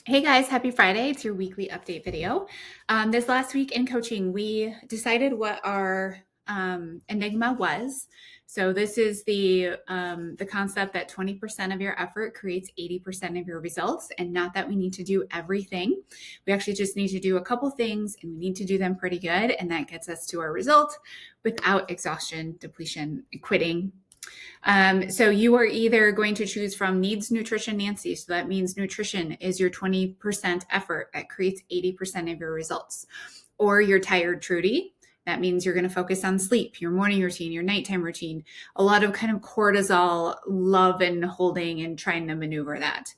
Hey guys, happy Friday. It's your weekly update video. This last week in coaching, we decided what our enigma was. So this is the concept that 20% of your effort creates 80% of your results, and not that we need to do everything. We actually just need to do a couple things, and we need to do them pretty good, and that gets us to our result without exhaustion, depletion, quitting. So you are either going to choose from Needs Nutrition Nancy. So that means nutrition is your 20% effort that creates 80% of your results. Or you're Tired Trudy. That means you're going to focus on sleep, your morning routine, your nighttime routine, a lot of kind of cortisol love and holding and trying to maneuver that.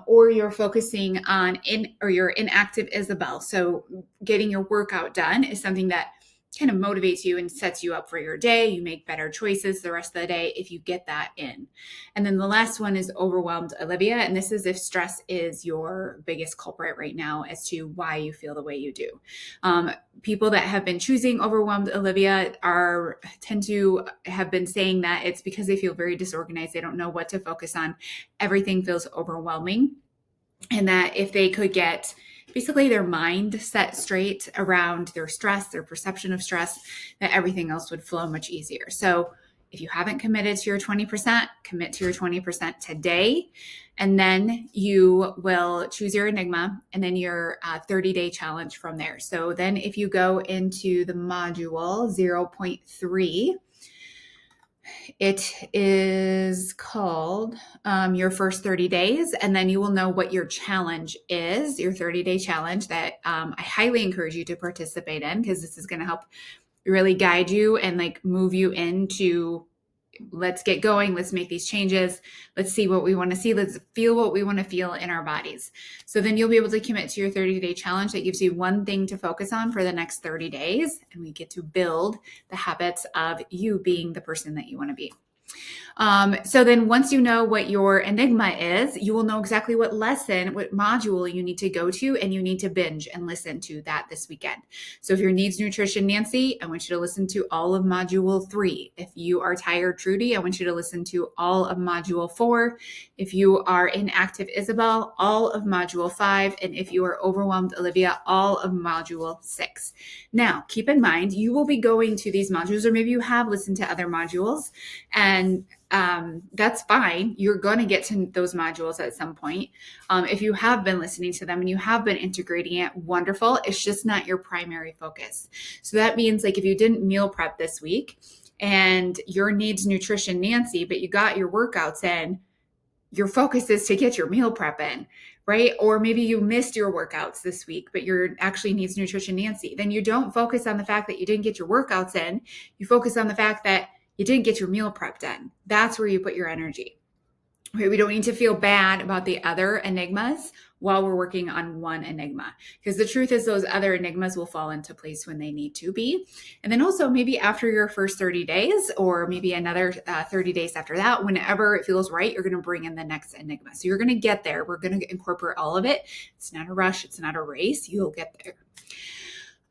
Or you're focusing on your inactive Isabel. So getting your workout done is something that kind of motivates you and sets you up for your day. You make better choices the rest of the day if you get that in. And then the last one is Overwhelmed Olivia. And this is if stress is your biggest culprit right now as to why you feel the way you do. People that have been choosing Overwhelmed Olivia tend to have been saying that it's because they feel very disorganized. They don't know what to focus on. Everything feels overwhelming. And that if they could get basically their mind set straight around their stress, their perception of stress, that everything else would flow much easier. So if you haven't committed to your 20%, commit to your 20% today. And then you will choose your enigma and then your 30-day challenge from there. So then if you go into the module 0.3, it is called your first 30 days, and then you will know what your challenge is, your 30-day challenge that I highly encourage you to participate in, because this is going to help really guide you and like move you into let's get going. Let's make these changes. Let's see what we want to see. Let's feel what we want to feel in our bodies. So then you'll be able to commit to your 30-day challenge that gives you one thing to focus on for the next 30 days. And we get to build the habits of you being the person that you want to be. So then once you know what your enigma is, you will know exactly what lesson, what module you need to go to, and you need to binge and listen to that this weekend. So if your Needs Nutrition Nancy, I want you to listen to all of module 3. If you are Tired Trudy, I want you to listen to all of module 4. If you are Inactive Isabel, all of module 5. And if you are Overwhelmed Olivia, all of module 6. Now, keep in mind, you will be going to these modules, or maybe you have listened to other modules, and that's fine. You're going to get to those modules at some point. If you have been listening to them and you have been integrating it, wonderful. It's just not your primary focus. So that means like if you didn't meal prep this week and your Needs Nutrition Nancy, but you got your workouts in, your focus is to get your meal prep in, right? Or maybe you missed your workouts this week, but you're actually Needs Nutrition Nancy. Then you don't focus on the fact that you didn't get your workouts in. You focus on the fact that you didn't get your meal prep done. That's where you put your energy. Right? We don't need to feel bad about the other enigmas while we're working on one enigma, because the truth is those other enigmas will fall into place when they need to be. And then also maybe after your first 30 days, or maybe another 30 days after that, whenever it feels right, you're going to bring in the next enigma. So you're going to get there. We're going to incorporate all of it. It's not a rush. It's not a race. You'll get there.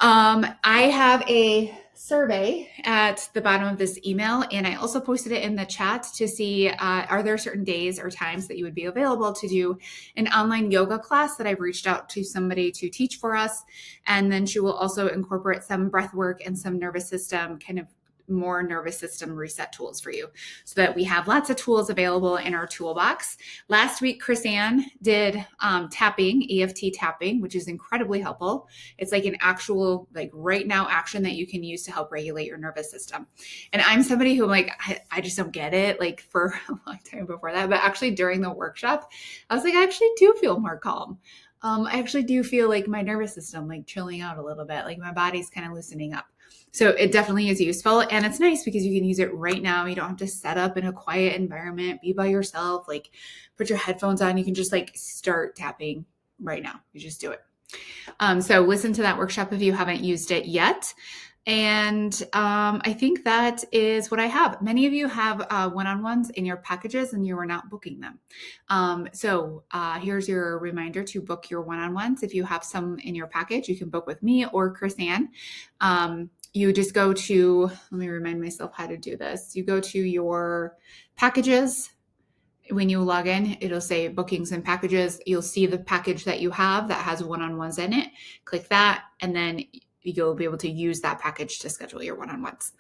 I have a survey at the bottom of this email, and I also posted it in the chat to see are there certain days or times that you would be available to do an online yoga class that I've reached out to somebody to teach for us. And then she will also incorporate some breath work and some nervous system kind of more nervous system reset tools for you, so that we have lots of tools available in our toolbox. Last week, Chris Ann did tapping, EFT tapping, which is incredibly helpful. It's like an actual, like right now action that you can use to help regulate your nervous system. And I'm somebody who I just don't get it, like for a long time before that. But actually during the workshop, I was like, I actually do feel more calm. I actually do feel like my nervous system like chilling out a little bit, like my body's kind of loosening up. So it definitely is useful, and it's nice because you can use it right now. You don't have to set up in a quiet environment, be by yourself, like put your headphones on. You can just like start tapping right now. You just do it. So listen to that workshop if you haven't used it yet. And I think that is what I have. Many of you have one-on-ones in your packages and you are not booking them. So here's your reminder to book your one-on-ones. If you have some in your package, you can book with me or Chris Ann. You just go to, let me remind myself how to do this. You go to your packages when you log in, it'll say bookings and packages. You'll see the package that you have that has one-on-ones in it. Click that, and then you'll be able to use that package to schedule your one-on-ones.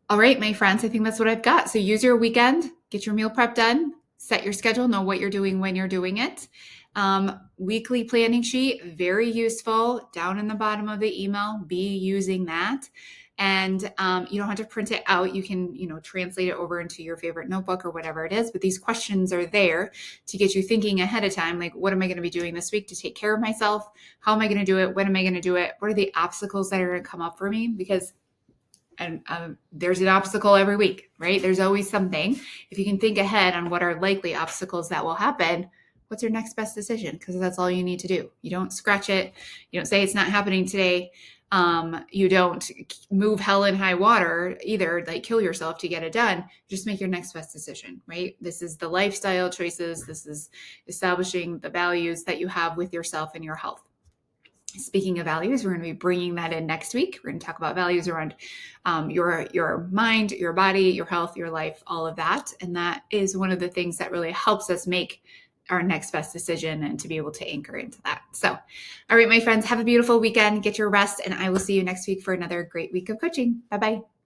All right, my friends, I think that's what I've got. So use your weekend, get your meal prep done, set your schedule, know what you're doing when you're doing it. Weekly planning sheet, very useful. Down in the bottom of the email, be using that. And you don't have to print it out. You can, translate it over into your favorite notebook or whatever it is. But these questions are there to get you thinking ahead of time. Like, what am I going to be doing this week to take care of myself? How am I going to do it? When am I going to do it? What are the obstacles that are going to come up for me? Because there's an obstacle every week, right? There's always something. If you can think ahead on what are likely obstacles that will happen, what's your next best decision? Because that's all you need to do. You don't scratch it. You don't say it's not happening today. You don't move hell and high water either, like kill yourself to get it done. Just make your next best decision, right? This is the lifestyle choices. This is establishing the values that you have with yourself and your health. Speaking of values, we're going to be bringing that in next week. We're going to talk about values around your mind, your body, your health, your life, all of that. And that is one of the things that really helps us make our next best decision and to be able to anchor into that. So, all right, my friends, have a beautiful weekend. Get your rest, and I will see you next week for another great week of coaching. Bye-bye.